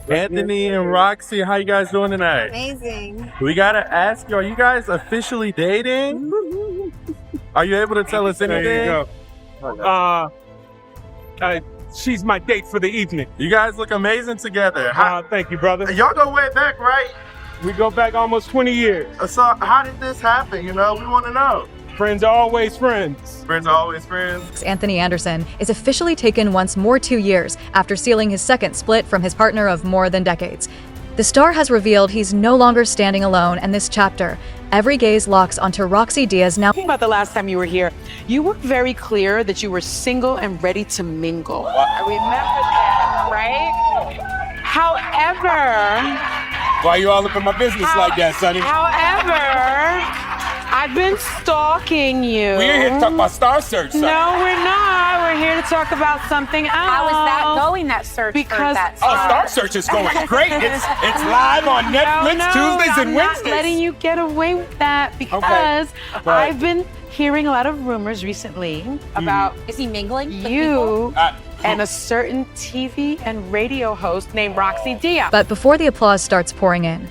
Anthony and Roxy, how you guys doing tonight? Amazing. We gotta ask you, are you guys officially dating? Are you able to tell us anything? There you go. She's my date for the evening. You guys look amazing together. Thank you, brother. Y'all go way back, right? We go back almost 20 years. So how did this happen? We want to know. Friends are always friends. Friends are always friends. Anthony Anderson is officially taken once more 2 years after sealing his second split from his partner of more than decades. The star has revealed he's no longer standing alone, and this chapter, every gaze locks onto Rocsi Diaz now. Think about the last time you were here. You were very clear that you were single and ready to mingle. I remember that, right? However, Why you all up in my business like that, Sonny? However, I've been stalking you. We're here to talk about Star Search, Sonny. No, we're not. We're here to talk about something else. How is that going, that search? Because Star Search is going great. It's live on Netflix Tuesdays and I'm Wednesdays. not letting you get away with that because I've been hearing a lot of rumors recently about Is he mingling with people? you and a certain TV and radio host named Rocsi Diaz. But before the applause starts pouring in,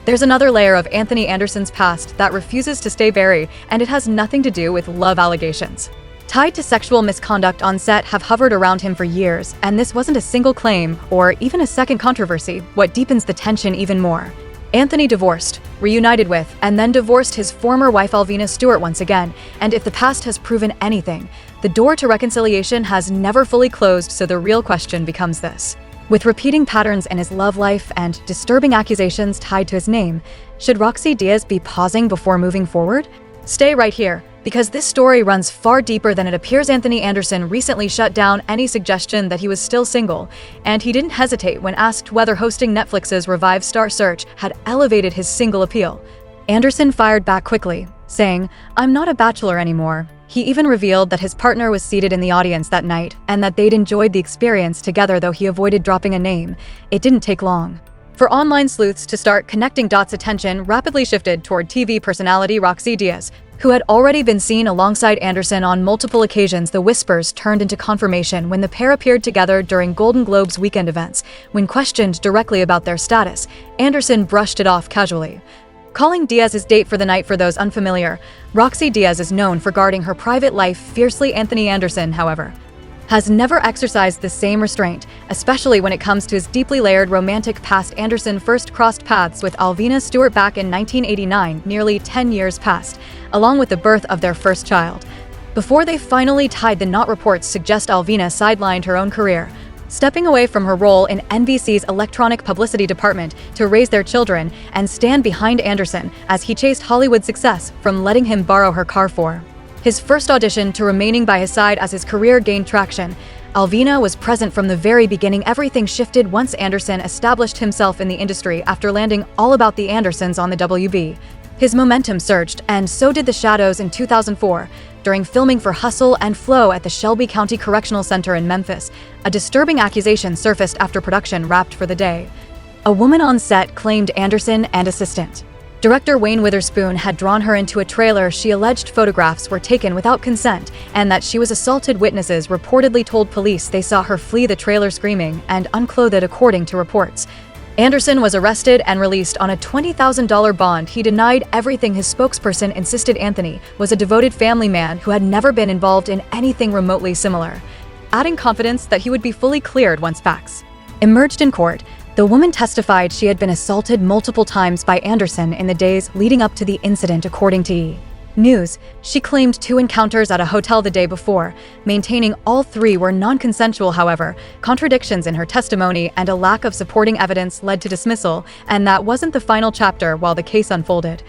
there's another layer of Anthony Anderson's past that refuses to stay buried, and it has nothing to do with love allegations. Tied to sexual misconduct on set have hovered around him for years, and this wasn't a single claim or even a second controversy, what deepens the tension even more. Anthony divorced, reunited with, and then divorced his former wife Alvina Stewart once again, and if the past has proven anything, the door to reconciliation has never fully closed, so the real question becomes this. With repeating patterns in his love life and disturbing accusations tied to his name, should Rocsi Diaz be pausing before moving forward? Stay right here, because this story runs far deeper than it appears. Anthony Anderson recently shut down any suggestion that he was still single, and he didn't hesitate when asked whether hosting Netflix's revived Star Search had elevated his single appeal. Anderson fired back quickly, saying, "I'm not a bachelor anymore." He even revealed that his partner was seated in the audience that night and that they'd enjoyed the experience together, though he avoided dropping a name. It didn't take long for online sleuths to start connecting dots. Attention rapidly shifted toward TV personality Rocsi Diaz, who had already been seen alongside Anderson on multiple occasions. The whispers turned into confirmation when the pair appeared together during Golden Globes weekend events. When questioned directly about their status, Anderson brushed it off casually, calling Diaz his date for the night. For those unfamiliar, Rocsi Diaz is known for guarding her private life fiercely. Anthony Anderson, however, has never exercised the same restraint, especially when it comes to his deeply layered romantic past. Anderson first crossed paths with Alvina Stewart back in 1989, nearly 10 years past, along with the birth of their first child. Before they finally tied the knot, reports suggest Alvina sidelined her own career, stepping away from her role in NBC's electronic publicity department to raise their children and stand behind Anderson as he chased Hollywood success, from letting him borrow her car for his first audition to remaining by his side as his career gained traction. Alvina was present from the very beginning. Everything shifted once Anderson established himself in the industry after landing All About the Andersons on the WB. His momentum surged, and so did the shadows in 2004. During filming for Hustle and Flow at the Shelby County Correctional Center in Memphis, a disturbing accusation surfaced after production wrapped for the day. A woman on set claimed Anderson and assistant director Wayne Witherspoon had drawn her into a trailer. She alleged photographs were taken without consent and that she was assaulted. Witnesses reportedly told police they saw her flee the trailer screaming and unclothed, according to reports. Anderson was arrested and released on a $20,000 bond. He denied everything. His spokesperson insisted Anthony was a devoted family man who had never been involved in anything remotely similar, adding confidence that he would be fully cleared once facts emerged in court. The woman testified she had been assaulted multiple times by Anderson in the days leading up to the incident, according to E! News. She claimed 2 encounters at a hotel the day before, maintaining all 3 were non-consensual. However, contradictions in her testimony and a lack of supporting evidence led to dismissal, and that wasn't the final chapter while the case unfolded.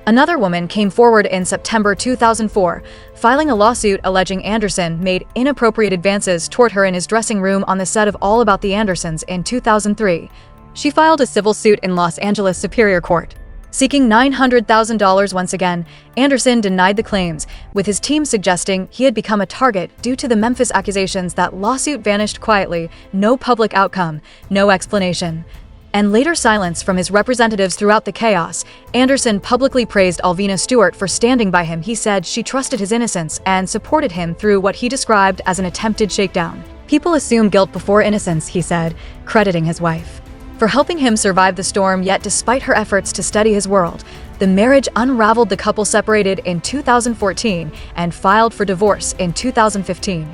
Another woman came forward in September 2004, filing a lawsuit alleging Anderson made inappropriate advances toward her in his dressing room on the set of All About the Andersons in 2003. She filed a civil suit in Los Angeles Superior Court, seeking $900,000. Once again, Anderson denied the claims, with his team suggesting he had become a target due to the Memphis accusations. That lawsuit vanished quietly, no public outcome, no explanation, and later silence from his representatives throughout the chaos. Anderson publicly praised Alvina Stewart for standing by him. He said she trusted his innocence and supported him through what he described as an attempted shakedown. "People assume guilt before innocence," he said, crediting his wife. for helping him survive the storm. Yet despite her efforts to steady his world, the marriage unraveled. The couple separated in 2014 and filed for divorce in 2015.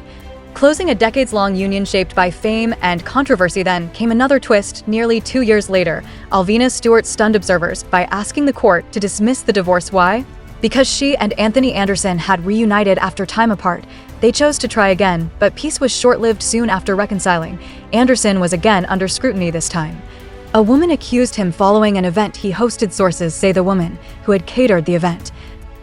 Closing a decades-long union shaped by fame and controversy, then came another twist nearly 2 years later. Alvina Stewart stunned observers by asking the court to dismiss the divorce. Why? Because she and Anthony Anderson had reunited after time apart. They chose to try again, but peace was short-lived. Soon after reconciling, Anderson was again under scrutiny this time. A woman accused him following an event he hosted. Sources say the woman, who had catered the event,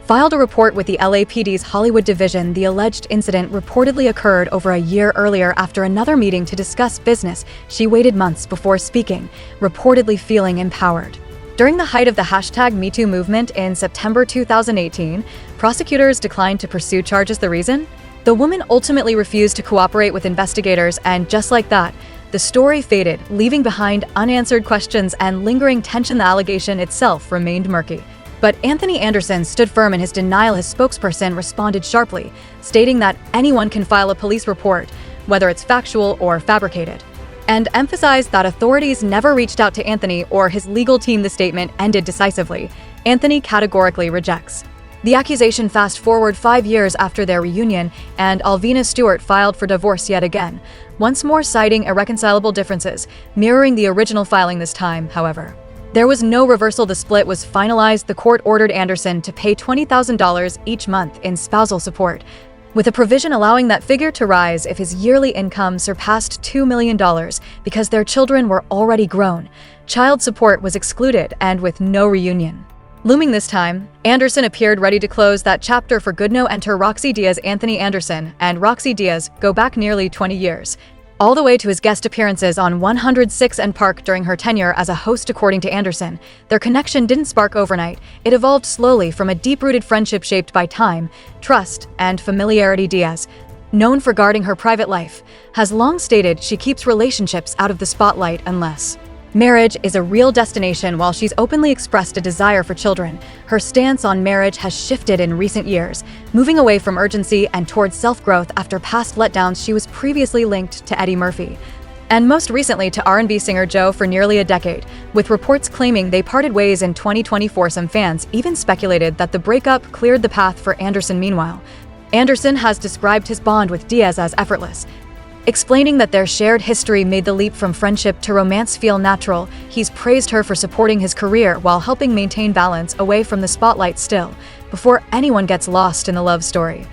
filed a report with the LAPD's Hollywood division. The alleged incident reportedly occurred over a year earlier. After another meeting to discuss business, she waited months before speaking, reportedly feeling empowered. During the height of the #MeToo movement in September 2018, prosecutors declined to pursue charges. The reason? The woman ultimately refused to cooperate with investigators, and just like that, the story faded, leaving behind unanswered questions and lingering tension. The allegation itself remained murky. But Anthony Anderson stood firm in his denial. His spokesperson responded sharply, stating that anyone can file a police report, whether it's factual or fabricated, and emphasized that authorities never reached out to Anthony or his legal team. The statement ended decisively. Anthony categorically rejects the accusation. Fast forward 5 years after their reunion, and Alvina Stewart filed for divorce yet again, once more citing irreconcilable differences, mirroring the original filing. This time, however, there was no reversal. The split was finalized. The court ordered Anderson to pay $20,000 each month in spousal support, with a provision allowing that figure to rise if his yearly income surpassed $2 million because their children were already grown. Child support was excluded, and with no reunion looming this time, Anderson appeared ready to close that chapter for good. No, enter Rocsi Diaz. Anthony Anderson and Rocsi Diaz go back nearly 20 years. All the way to his guest appearances on 106 and Park during her tenure as a host. According to Anderson, their connection didn't spark overnight. It evolved slowly from a deep-rooted friendship shaped by time, trust, and familiarity. Diaz, known for guarding her private life, has long stated she keeps relationships out of the spotlight unless marriage is a real destination. While she's openly expressed a desire for children, her stance on marriage has shifted in recent years, moving away from urgency and towards self-growth. After past letdowns, she was previously linked to Eddie Murphy, and most recently to R&B singer Joe for nearly a decade, with reports claiming they parted ways in 2024. Some fans even speculated that the breakup cleared the path for Anderson. Meanwhile, Anderson has described his bond with Diaz as effortless, explaining that their shared history made the leap from friendship to romance feel natural. He's praised her for supporting his career while helping maintain balance away from the spotlight. Still, before anyone gets lost in the love story,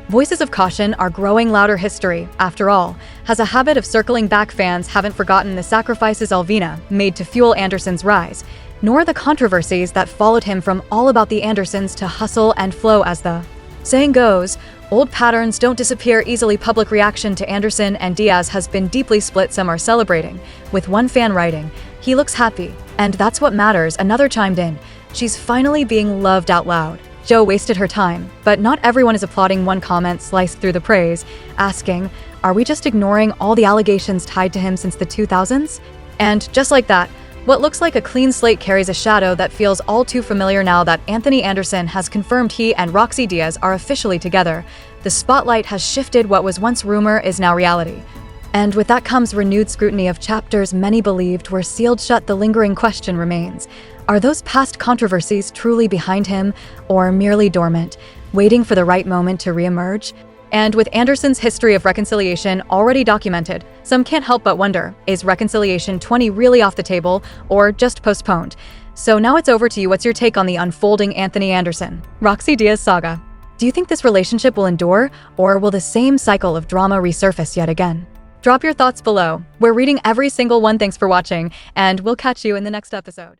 voices of caution are growing louder. History, after all, has a habit of circling back. Fans haven't forgotten the sacrifices Alvina made to fuel Anderson's rise, nor the controversies that followed him. From All About the Andersons to Hustle and Flow, as the saying goes, old patterns don't disappear easily. Public reaction to Anderson and Diaz has been deeply split. Some are celebrating, with one fan writing, "He looks happy, and that's what matters." Another chimed in, "She's finally being loved out loud. Joe wasted her time." But not everyone is applauding. One comment sliced through the praise, asking, "Are we just ignoring all the allegations tied to him since the 2000s?" And just like that, what looks like a clean slate carries a shadow that feels all too familiar. Now that Anthony Anderson has confirmed he and Rocsi Diaz are officially together, the spotlight has shifted. What was once rumor is now reality. And with that comes renewed scrutiny of chapters many believed were sealed shut. The lingering question remains, are those past controversies truly behind him, or merely dormant, waiting for the right moment to reemerge? And with Anderson's history of reconciliation already documented, some can't help but wonder, is Reconciliation 20 really off the table, or just postponed? So now it's over to you. What's your take on the unfolding Anthony Anderson, Rocsi Diaz saga? Do you think this relationship will endure, or will the same cycle of drama resurface yet again? Drop your thoughts below. We're reading every single one. Thanks for watching, and we'll catch you in the next episode.